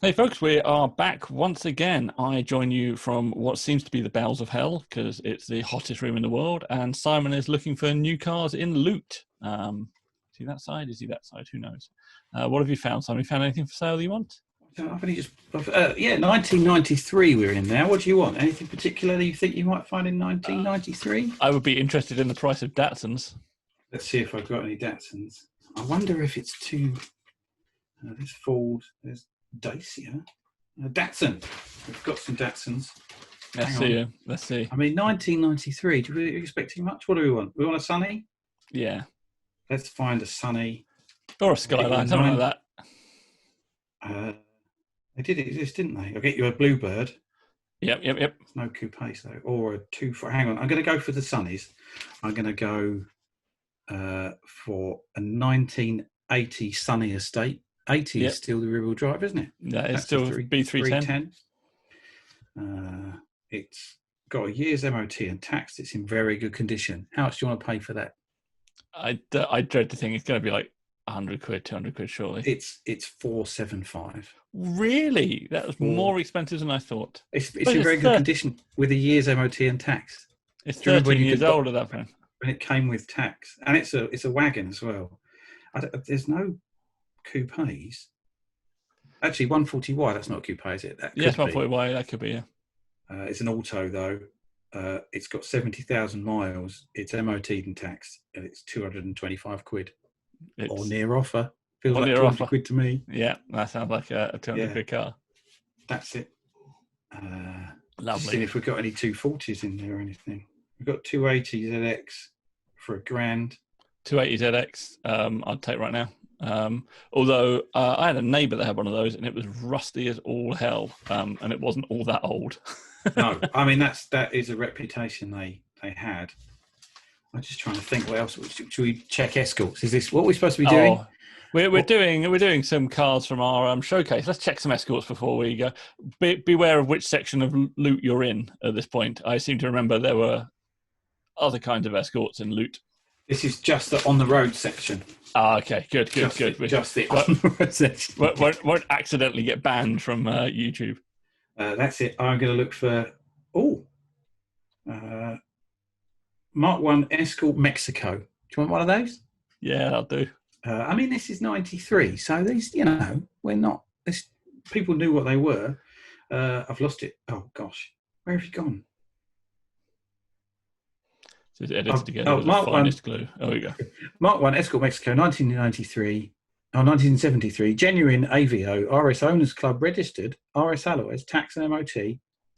Hey folks, we are back once again. I join you from what seems to be the bowels of hell because it's the hottest room in the world, and Simon is looking for new cars in loot. Is he that side? Is he that side? Who knows? What have you found, Simon? Have you found anything for sale you want? I've only just, 1993 we're in now. What do you want? Anything particular you think you might find in 1993? I would be interested in the price of Datsuns. Let's see if I've got any Datsuns. I wonder if it's too. There's Ford, there's Dacia, Datsun. We've got some Datsuns. Let's see. I mean, 1993. Are we expecting much? What do we want? We want a Sunny? Yeah. Let's find a Sunny. Or a Skyline, something like that. They did exist, didn't they? I'll get you a Bluebird. Yep. There's no coupes though, or a two. Hang on, I'm going to go for the Sunnies. I'm going to go for a 1980 Sunny Estate. 80 is still the rear-wheel drive, isn't it? Yeah, it's still B310. It's got a year's MOT and tax. It's in very good condition. How much do you want to pay for that? I dread to think it's going to be like 100 quid, 200 quid, surely. It's 475. Really? That was more expensive than I thought. It's in very good condition with a year's MOT and tax. It's 13 years old at that point. When it came with tax, and it's a wagon as well. There's no coupes. Actually, 140Y. That's not a coupe, is it? Yes, 140Y. That could be. Yeah. It's an auto though. It's got 70,000 miles. It's MOT'd and taxed, and it's 225 quid. Or near offer. Feels like 200 quid to me. Yeah, that sounds like a 200 quid car. That's it. Lovely. Seeing if we've got any 240s in there or anything. We've got 280 ZX for £1,000. 280 ZX, I'd take right now. Although I had a neighbour that had one of those, and it was rusty as all hell, and it wasn't all that old. No, I mean that is a reputation they had. I'm just trying to think what else. Should we check Escorts? Is this what we're supposed to be doing? We're doing some cars from our showcase. Let's check some Escorts before we go. Beware of which section of loot you're in at this point. I seem to remember there were other kinds of Escorts in loot. This is just the on the road section. Okay, good. Just the on the road section. Won't accidentally get banned from YouTube. That's it. I'm going to look for Mark 1 Escort Mexico. Do you want one of those? Yeah, that'll do. I mean, this is 93, so these, we're not. People knew what they were. I've lost it. Oh gosh, where have you gone? So it's edited together with the finest glue. Oh, we go. Mark 1 Escort Mexico, 1973, genuine AVO, RS Owners Club registered, RS alloys, tax and MOT,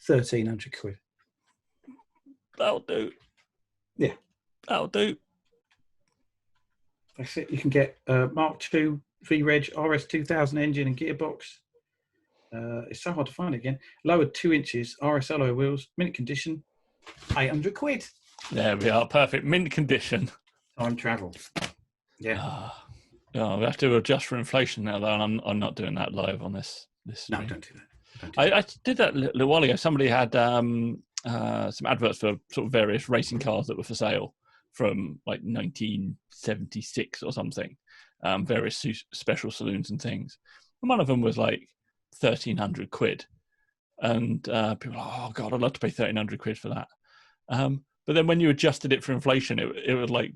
1,300 quid. That'll do. Yeah, that'll do. That's it. You can get Mark II V-Reg RS 2000 engine and gearbox. It's so hard to find again. Lowered 2 inches, RS alloy wheels, mint condition, 800 quid. There we are. Perfect. Mint condition. Time travel. Yeah. We have to adjust for inflation now, though, and I'm not doing that live on this. No, don't do that. I did that a little while ago. Somebody had some adverts for sort of various racing cars that were for sale from like 1976 or something, various special saloons and things. And one of them was like 1,300 quid. And people were like, oh, God, I'd love to pay 1,300 quid for that. But then when you adjusted it for inflation, it was like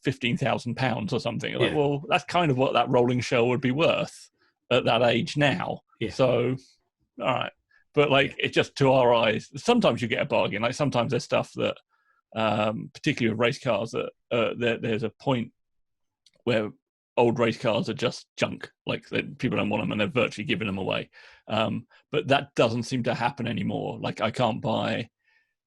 £15,000 or something. Like, well, that's kind of what that rolling shell would be worth at that age now. Yeah. So, all right. But like, it's just to our eyes. Sometimes you get a bargain. Like sometimes there's stuff that, particularly with race cars, that there's a point where old race cars are just junk. Like people don't want them and they're virtually giving them away. But that doesn't seem to happen anymore. Like I can't buy.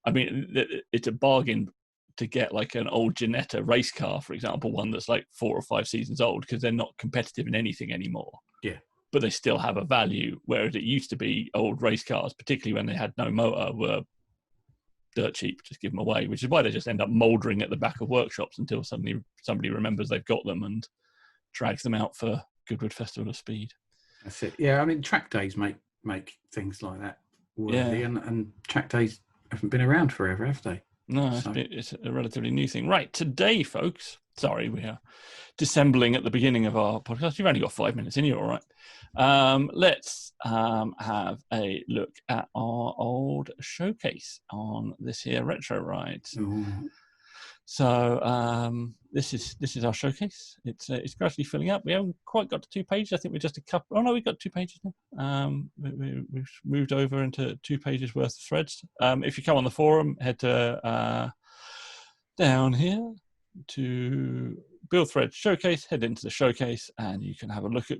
I mean, it's a bargain to get like an old Ginetta race car, for example, one that's like 4 or 5 seasons old, because they're not competitive in anything anymore. Yeah. But they still have a value, whereas it used to be old race cars, particularly when they had no motor, were dirt cheap, just give them away, which is why they just end up mouldering at the back of workshops until suddenly somebody remembers they've got them and drags them out for Goodwood Festival of Speed. That's it. Yeah, I mean, track days make things like that worthy, and track days haven't been around forever, have they? No, it's a relatively new thing. Right, today, folks, Sorry, we are dissembling at the beginning of our podcast. You've only got 5 minutes in, you're all right. Let's have a look at our old showcase on this here retro ride. Ooh. So this is our showcase. It's gradually filling up. We haven't quite got to 2 pages. I think we're just a couple. Oh no, we've got 2 pages now. We've moved over into 2 pages worth of threads. If you come on the forum, head to down here to build thread showcase. Head into the showcase, and you can have a look at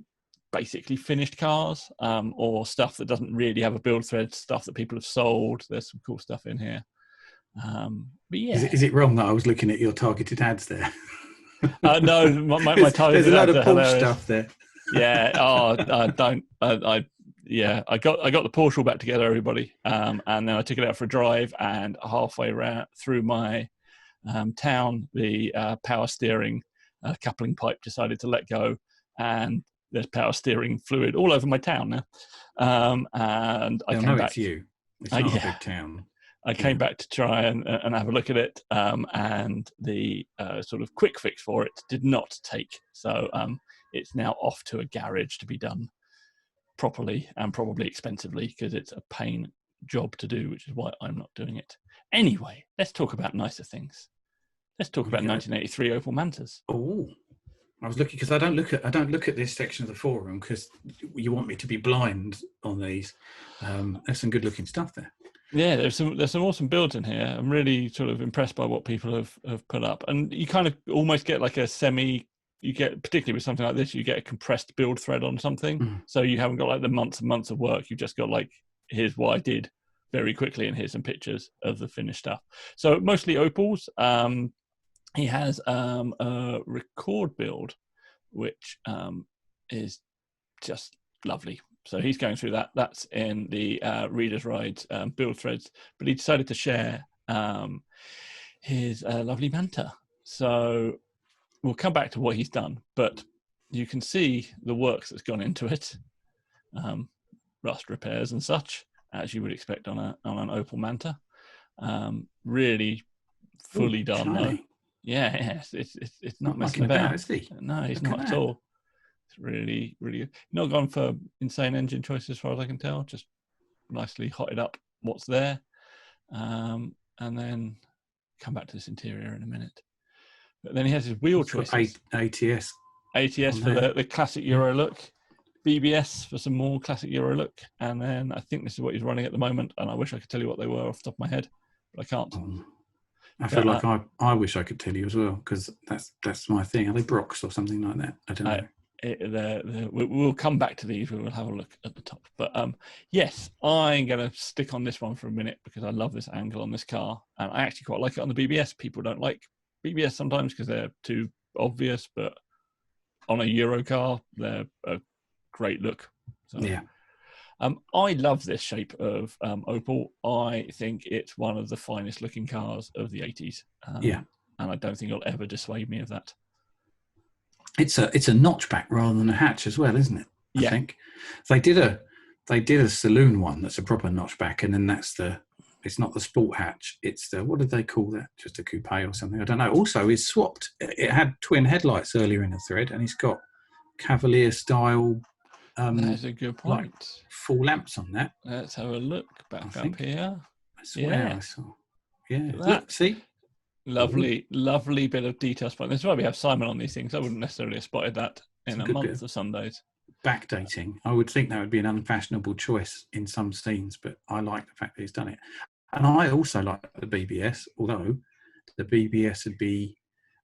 basically finished cars or stuff that doesn't really have a build thread. Stuff that people have sold. There's some cool stuff in here. But yeah, is it wrong that I was looking at your targeted ads there? No, my targeted there's a lot ads of are Porsche hilarious. stuff there. Yeah. Oh, don't. I got the Porsche all back together, everybody, and then I took it out for a drive, and halfway through my town, the power steering coupling pipe decided to let go, and there's power steering fluid all over my town now. And I came back. It's you. It's not a big town. I came back to try and have a look at it, and the sort of quick fix for it did not take. So it's now off to a garage to be done properly and probably expensively, because it's a pain job to do, which is why I'm not doing it. Anyway, let's talk about nicer things. Let's talk about 1983 Opel Mantas. Oh, I was looking because I don't look at this section of the forum because you want me to be blind on these. There's some good looking stuff there. Yeah, there's some awesome builds in here. I'm really sort of impressed by what people have put up, and you kind of almost get like a you get, particularly with something like this, you get a compressed build thread on something. So you haven't got like the months and months of work. You've just got like, here's what I did very quickly, and here's some pictures of the finished stuff. So mostly Opels. He has a record build, which is just lovely. So he's going through that. That's in the Reader's Rides build threads. But he decided to share his lovely Manta. So we'll come back to what he's done. But you can see the work that's gone into it. Rust repairs and such, as you would expect on an Opel Manta. Really fully done, though. Yeah, it's not messing about, is he? No, he's not at all. It's really, really good. Not gone for insane engine choices, as far as I can tell. Just nicely hotted up what's there, and then come back to this interior in a minute. But then he has his wheel choices. ATS for the classic Euro look, BBS for some more classic Euro look, and then I think this is what he's running at the moment. And I wish I could tell you what they were off the top of my head, but I can't. I feel like I wish I could tell you as well, because that's my thing. Are they Brocs or something like that? I don't know. We'll come back to these. We will have a look at the top. But yes, I'm going to stick on this one for a minute because I love this angle on this car. And I actually quite like it on the BBS. People don't like BBS sometimes because they're too obvious, but on a Euro car, they're a great look. So, yeah. I love this shape of Opel. I think it's one of the finest looking cars of the 80s. And I don't think it'll ever dissuade me of that. It's a notchback rather than a hatch as well, isn't it? I think they did a saloon one that's a proper notchback, and then it's not the sport hatch. It's the, what did they call that? Just a coupe or something? I don't know. Also, he's swapped. It had twin headlights earlier in the thread, and he's got Cavalier style. That's a good point. Like full lamps on that. Let's have a look back up here. I swear I saw. Yeah. Look, see? Lovely bit of detail spot. That's why we have Simon on these things. I wouldn't necessarily have spotted that in a month of Sundays. Backdating. I would think that would be an unfashionable choice in some scenes, but I like the fact that he's done it. And I also like the BBS, although the BBS would be,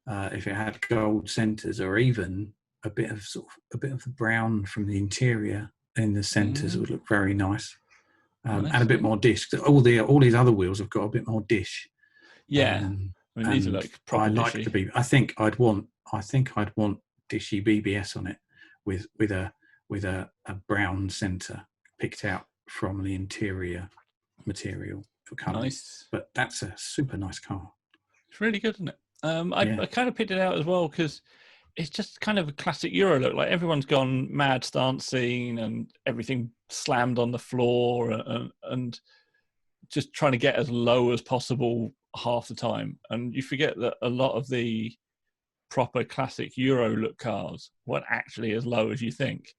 if it had gold centres or even a bit of the brown from the interior in the centres would look very nice. And a bit more dish. All these other wheels have got a bit more dish. Yeah. I mean, these are like proper I like the BBS. I think I'd want dishy BBS on it with a brown centre picked out from the interior material for colour. Nice. But that's a super nice car. It's really good, isn't it? I kind of picked it out as well because it's just kind of a classic Euro look. Like everyone's gone mad stance scene and everything slammed on the floor and just trying to get as low as possible half the time. And you forget that a lot of the proper classic Euro look cars weren't actually as low as you think.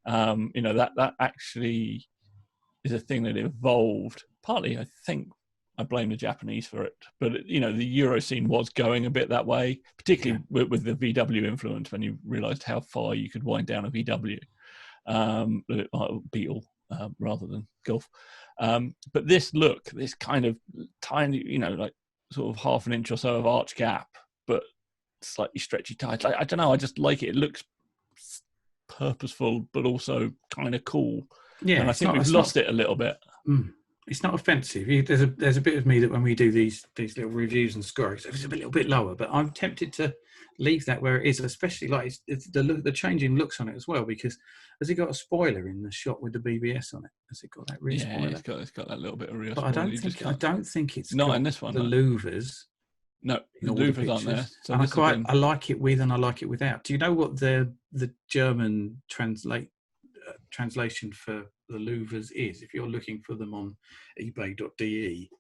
That actually is a thing that evolved. Partly, I think I blame the Japanese for it, but the Euro scene was going a bit that way, particularly with the VW influence. When you realised how far you could wind down a VW, Beetle rather than Golf. But this kind of tiny, like sort of half an inch or so of arch gap, but slightly stretchy tires. I don't know. I just like it. It looks purposeful, but also kind of cool. Yeah, and I think we've lost it a little bit. It's not offensive. There's a bit of me that when we do these little reviews and scores, it's a little bit lower, but I'm tempted to leave that where it is, especially like it's the changing looks on it as well. Because has it got a spoiler in the shot with the BBS on it? Has it got that rear spoiler? It's got that little bit of rear but spoiler. I don't think it's not got in this one. The louvers. No, the louvers aren't there. So and I like it with and I like it without. Do you know what the German translation for the louvers is? If you're looking for them on ebay.de,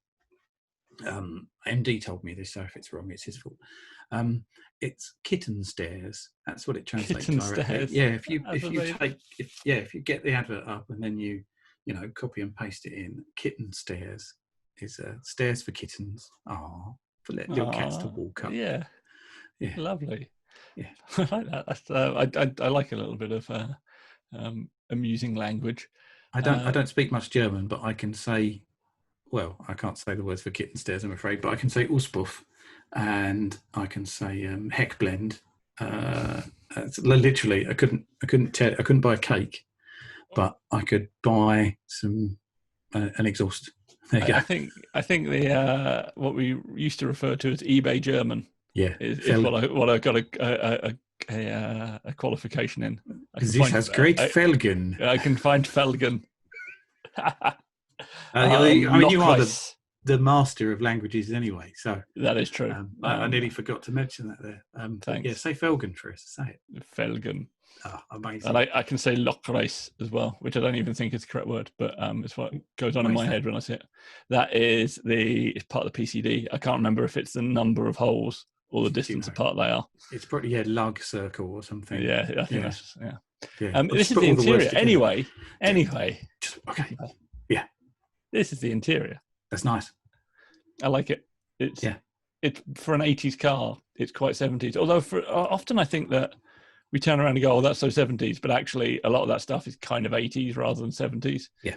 MD told me this, so if it's wrong, it's his fault. It's kitten stairs. That's what it translates directly. Yeah, if you get the advert up and then you copy and paste it in, kitten stairs is stairs for kittens. For little cats to walk up. Yeah. Lovely. Yeah, I like that. I like a little bit of amusing language. I don't speak much German, but I can say, well, I can't say the words for kitten stairs, I'm afraid, but I can say Auspuff, and I can say Heckblend. Literally, I couldn't buy a cake, but I could buy an exhaust. There you go. I think the what we used to refer to as eBay German. Yeah, is what I got a qualification in. This has great Felgen. I can find Felgen. You are the master of languages anyway, so that is true. I nearly forgot to mention that there. Thanks. Yeah, say Felgen for us. Say it. Felgen. Amazing. And I can say Lokreis as well, which I don't even think is the correct word, but it's what goes on in my head when I see it. That is it's part of the PCD. I can't remember if it's the number of holes or the distance apart they are. It's probably lug circle or something. Yeah, I think that's yeah. This is the interior. Anyway. Okay. Yeah. This is the interior. That's nice. I like it. It's for an 80s car. It's quite 70s. Although often I think that we turn around and go, "Oh, that's so 70s,s," but actually a lot of that stuff is kind of 80s rather than 70s. Yeah.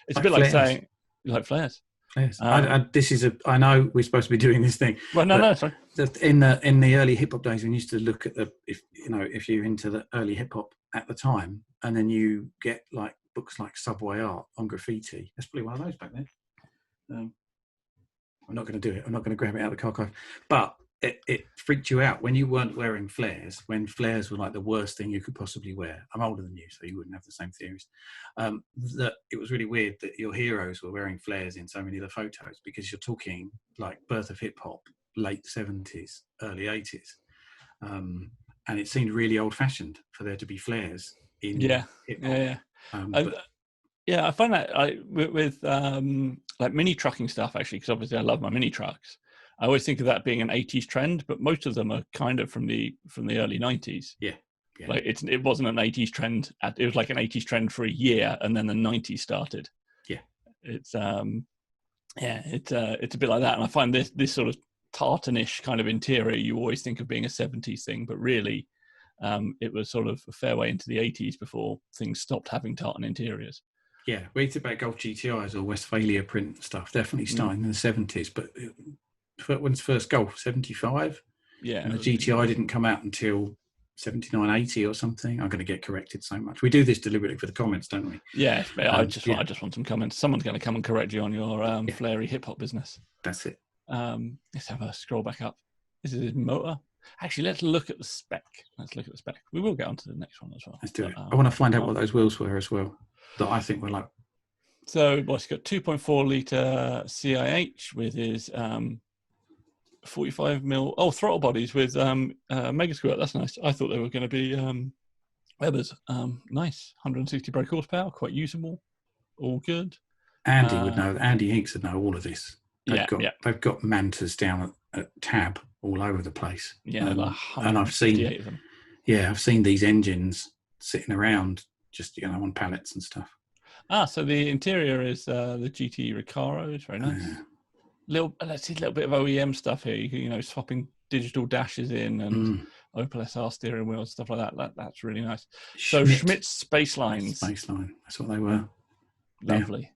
It's a bit like saying, like flares. Flares. I know we're supposed to be doing this thing. Well, no, sorry. In the early hip hop days, we used to look at if you're into the early hip hop at the time, and then you get like books like Subway Art on graffiti. That's probably one of those back then. I'm not going to do it. I'm not going to grab it out of the archive, but it freaked you out when you weren't wearing flares, when flares were like the worst thing you could possibly wear. I'm older than you, so you wouldn't have the same theories. That it was really weird that your heroes were wearing flares in so many of the photos, because you're talking like birth of hip hop, late 70s, early 80s. And it seemed really old fashioned for there to be flares in hip hop. I find that with like mini trucking stuff, actually, because obviously I love my mini trucks. I always think of that being an 80s trend, but most of them are kind of from the early 90s. Yeah. Like it wasn't an 80s trend. It was like an 80s trend for a year, and then the 90s started. Yeah. It's it's a bit like that. And I find this sort of tartanish kind of interior, you always think of being a 70s thing, but really it was sort of a fair way into the 80s before things stopped having tartan interiors. Yeah, we think about Golf GTIs or Westphalia print stuff, definitely starting in the 70s, but when's first Golf? 75? Yeah. And the GTI didn't come out until 79, 80 or something. I'm going to get corrected so much. We do this deliberately for the comments, don't we? Yeah, I just want some comments. Someone's going to come and correct you on your flary hip-hop business. That's it. Let's have a scroll back up. This is his motor. Actually, let's look at the spec. We will get on to the next one as well. Let's do it. I want to find out what those wheels were as well, that I think were like... So, it's got 2.4 litre CIH with his 45mm throttle bodies with mega squirt. That's nice. I thought they were going to be Webers. Nice. 160 brake horsepower, quite usable. All good. Andy would know. Andy Hinks would know all of this. Yeah, they've got Mantas down at Tab all over the place. Yeah, like and I've seen 158 of them. Yeah, I've seen these engines sitting around just on pallets and stuff. So the interior is the GT Recaro. It's very nice. Let's see a little bit of OEM stuff here. You can, swapping digital dashes in and Opel SR steering wheels, stuff like that. That's really nice. So Schmidt's Space Lines. That's what they were. Lovely.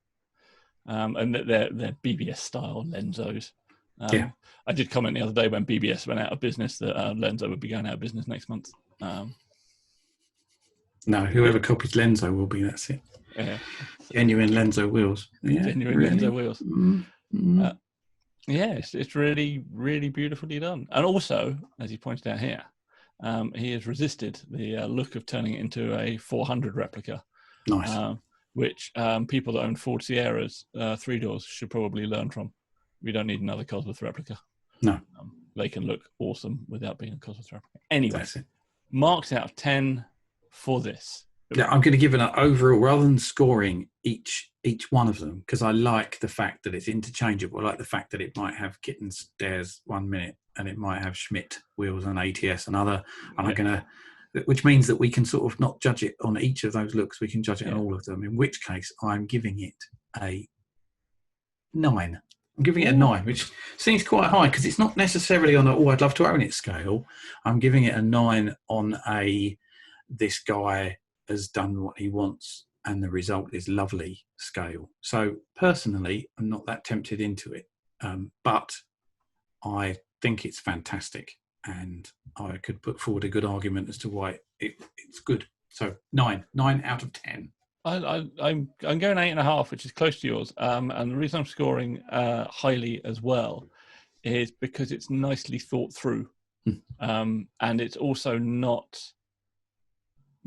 Yeah. And they're BBS style Lenzos. I did comment the other day when BBS went out of business that Lenzo would be going out of business next month. No, whoever copies Lenzo will be. That's it. Yeah. Genuine Lenzo wheels. Yeah, genuine really? Lenzo wheels. It's really, really beautifully done. And also, as he pointed out here, he has resisted the look of turning it into a 400 replica. Nice. Which people that own Ford Sierras 3-doors should probably learn from. We don't need another Cosworth replica. No. They can look awesome without being a Cosworth replica. Anyway, that's it. Marks out of 10 for this. Yeah, I'm going to give it an overall, rather than scoring each one of them, because I like the fact that it's interchangeable. I like the fact that it might have kitten stairs 1 minute and it might have Schmidt wheels and ATS another. And I'm going to, which means that we can sort of not judge it on each of those looks. We can judge it on all of them, in which case I'm giving it a 9. I'm giving it a 9, which seems quite high because it's not necessarily on a, I'd love to own it scale. I'm giving it a 9 on a, this guy has done what he wants and the result is lovely scale. So personally, I'm not that tempted into it, but I think it's fantastic and I could put forward a good argument as to why it's good. So 9 out of 10. I'm going 8.5, which is close to yours. And the reason I'm scoring highly as well is because it's nicely thought through. And it's also not,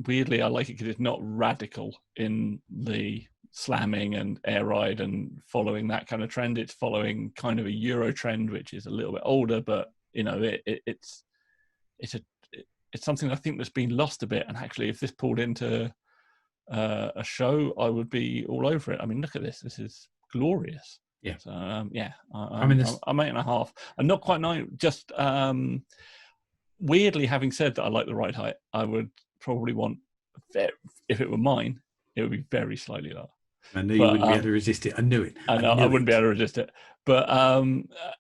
weirdly, I like it because it's not radical in the slamming and air ride and following that kind of trend. It's following kind of a Euro trend, which is a little bit older, but it's something I think that's been lost a bit. And actually, if this pulled into a show, I would be all over it. I mean, look at this. This is glorious. Yeah. So, I'm 8.5. I'm not quite 9. Just weirdly, having said that I like the ride height, I would probably want, if it were mine, it would be very slightly lower. I knew you wouldn't be able to resist it. I knew it. I wouldn't be able to resist it. But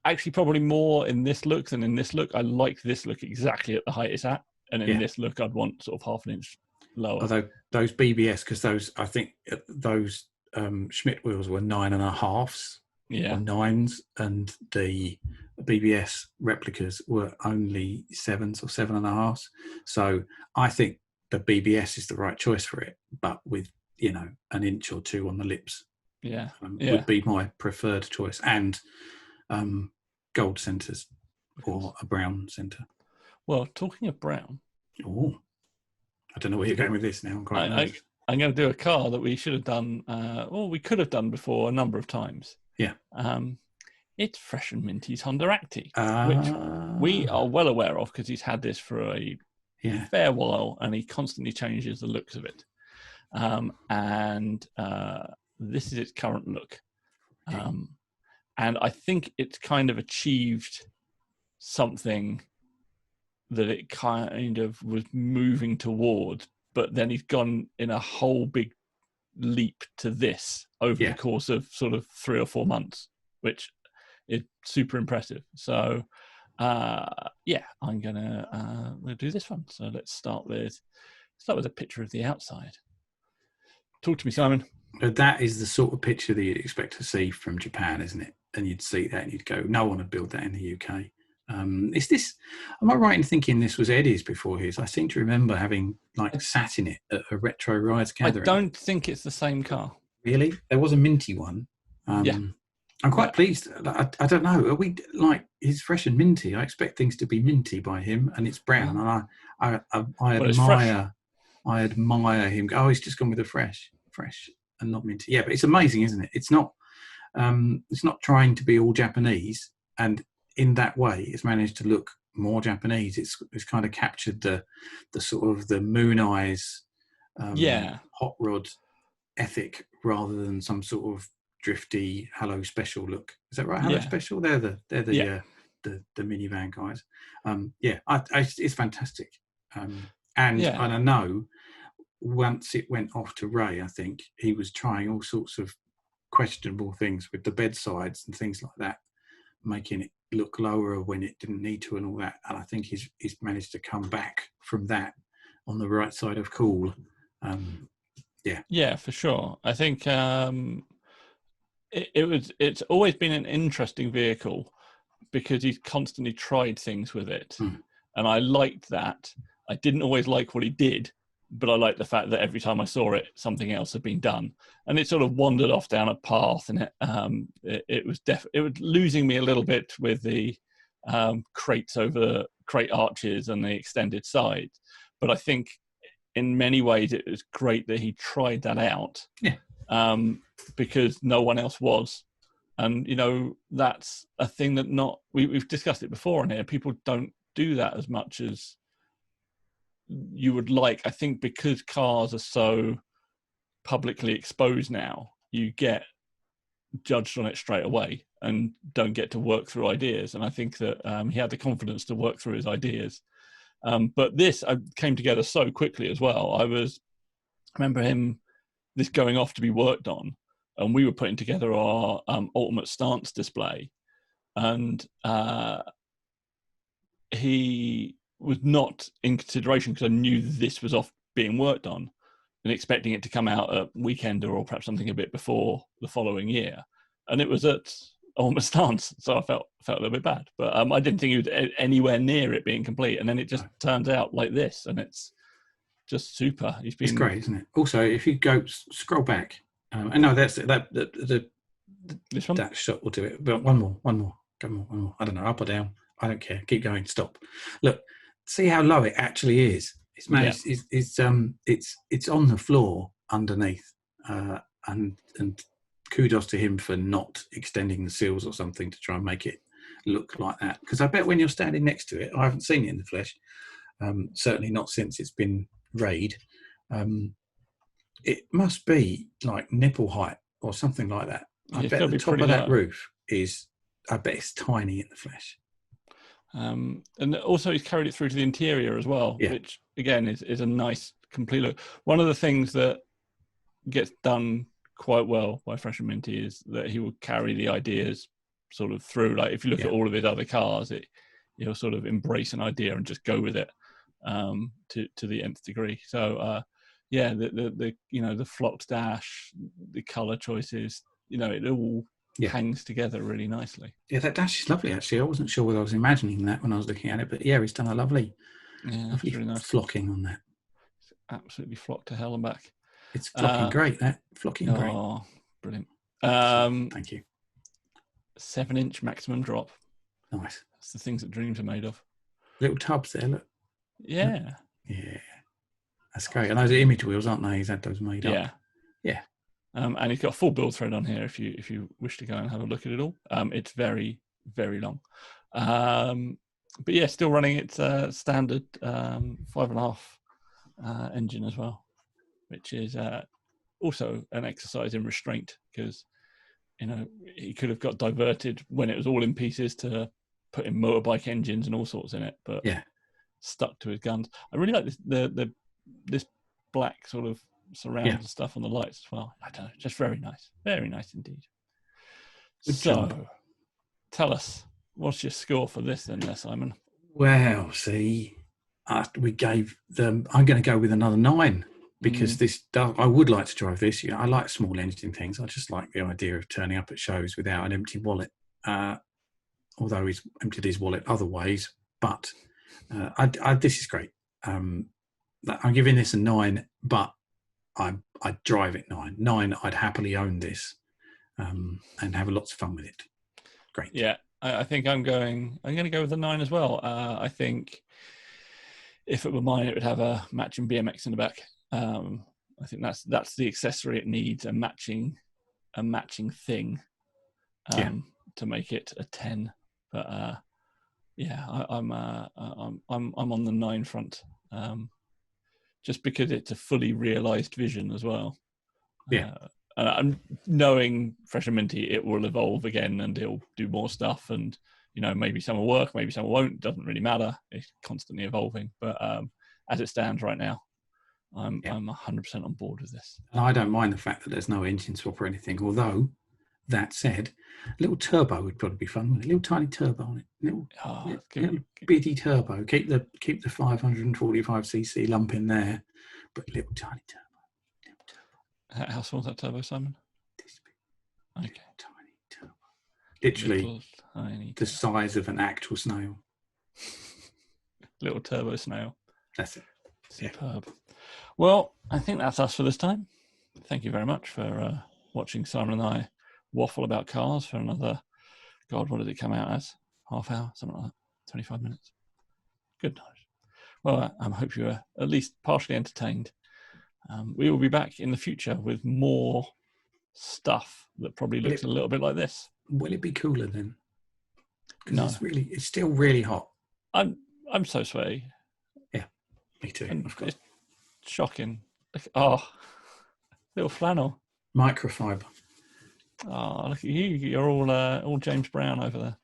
actually, probably more in this look than in this look. I like this look exactly at the height it's at. And in this look, I'd want sort of half an inch lower. Although those BBS, because I think those Schmidt wheels were 9.5s or 9s, and the BBS replicas were only 7s or 7.5s. So I think the BBS is the right choice for it, but with an inch or two on the lips. Would be my preferred choice, and gold centers or a brown center. Well, talking of brown. Oh. I don't know where you're going with this now. I'm quite nervous. I'm going to do a car that we should have done, we could have done before a number of times. Yeah. It's Fresh and Minty's Honda Acty, which we are well aware of because he's had this for a fair while and he constantly changes the looks of it. And this is its current look. And I think it's kind of achieved something that it kind of was moving towards, but then he's gone in a whole big leap to this over the course of sort of 3 or 4 months, which is super impressive. So, I'm gonna we'll do this one. So let's start with a picture of the outside. Talk to me, Simon. That is the sort of picture that you'd expect to see from Japan, isn't it? And you'd see that and you'd go, no one would build that in the UK. Is this? Am I right in thinking this was Eddie's before his? I seem to remember having sat in it at a retro rides gathering. I don't think it's the same car. Really? There was a minty one. I'm quite pleased. I don't know. Are we he's fresh and minty? I expect things to be minty by him, and it's brown. And I admire him. Oh, he's just gone with a fresh and not minty. Yeah, but it's amazing, isn't it? It's not trying to be all Japanese, and in that way, it's managed to look more Japanese. It's kind of captured the sort of the Moon Eyes, hot rod ethic rather than some sort of drifty Hello Special look. Is that right? Hello Yeah. Special. They're Yeah. the minivan guys. It's fantastic. And Yeah. I know once it went off to Ray, I think he was trying all sorts of questionable things with the bedsides and things like that, making it look lower when it didn't need to and all that. And I think he's managed to come back from that on the right side of cool. Yeah, for sure. I think it's always been an interesting vehicle because he's constantly tried things with it. And I liked that. I didn't always like what he did, but I liked the fact that every time I saw it, something else had been done. And it sort of wandered off down a path, and it was losing me a little bit with the crates over crate arches and the extended sides. But I think in many ways it was great that he tried that out. Yeah. Because no one else was. And, that's a thing that we've discussed it before in here. People don't do that as much as you would like. I think because cars are so publicly exposed now, you get judged on it straight away and don't get to work through ideas. And I think that he had the confidence to work through his ideas. But this came together so quickly as well. I remember this going off to be worked on, and we were putting together our ultimate stance display, and he was not in consideration because I knew this was off being worked on and expecting it to come out at Weekender or perhaps something a bit before the following year, and it was at ultimate stance, so I felt a little bit bad, but I didn't think it was anywhere near it being complete, and then it just turns out like this, and it's just super. It's great, isn't it? Also, if you go scroll back, and no, that's this one? That shot will do it. But one more. Go more, one more. I don't know, up or down. I don't care. Keep going. Stop. Look, see how low it actually is. It's managed. Yeah. It's on the floor underneath, and kudos to him for not extending the seals or something to try and make it look like that. Because I bet when you're standing next to it, I haven't seen it in the flesh. Certainly not since it's been rayed. It must be like nipple height or something like that. I bet the top of that roof is, I bet it's tiny in the flesh. And also he's carried it through to the interior as well, which again is a nice complete look. One of the things that gets done quite well by Fresh and Minty is that he will carry the ideas sort of through. Like if you look at all of his other cars, he'll sort of embrace an idea and just go with it to the nth degree. So the flocked dash, the color choices, it all hangs together really nicely. Yeah, that dash is lovely actually. I wasn't sure whether I was imagining that when I was looking at it, but he's done a lovely really nice flocking on that. It's absolutely flocked to hell and back. It's flocking great, that. Flocking great. Oh, brilliant. Thank you. 7-inch maximum drop. Nice. That's the things that dreams are made of. Little tubs there, look. Yeah. Yeah. That's great. And those are image wheels, aren't they? He's had those made up. Yeah. And he's got a full build thread on here if you wish to go and have a look at it all. It's very, very long. But yeah, still running its standard 5.5 engine as well, which is also an exercise in restraint because, he could have got diverted when it was all in pieces to put in motorbike engines and all sorts in it, but stuck to his guns. I really like this black sort of surround and stuff on the lights as well. I don't know, just very nice indeed. Good job. Tell us, what's your score for this then, there, Simon? Well, see, we gave them. I'm going to go with another 9 because I would like to drive this. I like small engine things. I just like the idea of turning up at shows without an empty wallet. Although he's emptied his wallet other ways, but this is great. I'm giving this a 9, but I'd drive it 9. 9, I'd happily own this and have lots of fun with it. Great. Yeah, I think I'm going to go with a 9 as well. I think if it were mine, it would have a matching BMX in the back. I think that's the accessory it needs, a matching thing to make it a 10. But I'm on the 9 front. Just because it's a fully realised vision as well. And knowing Fresh and Minty, it will evolve again and he'll do more stuff, and maybe some will work, maybe some won't. Doesn't really matter. It's constantly evolving. But as it stands right now, I'm 100% on board with this. And I don't mind the fact that there's no engine swap or anything. Although, that said, a little turbo would probably be fun. With a little tiny turbo on it, little bitty turbo. Keep the 545cc lump in there, but little tiny turbo. How small is that turbo, Simon? This big. Okay. Tiny turbo. Literally the size of an actual snail. Little turbo snail. That's it. Superb. Yeah. Well, I think that's us for this time. Thank you very much for watching Simon and I waffle about cars for another, God, what did it come out as? Half hour? Something like that. 25 minutes. Good night. Well, I hope you were at least partially entertained. We will be back in the future with more stuff that probably looks a little bit like this. Will it be cooler then? No. It's still really hot. I'm so sweaty. Yeah, me too. And it's shocking. Oh, little flannel. Microfiber. Oh, look at you. You're all James Brown over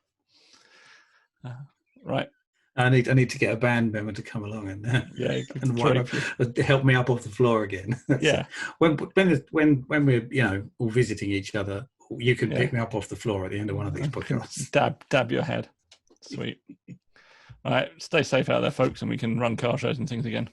there. Right. I need to get a band member to come along and and help me up off the floor again. Yeah. When we're all visiting each other, you can pick me up off the floor at the end of one of these podcasts. Dab your head. Sweet. All right. Stay safe out there, folks, and we can run car shows and things again.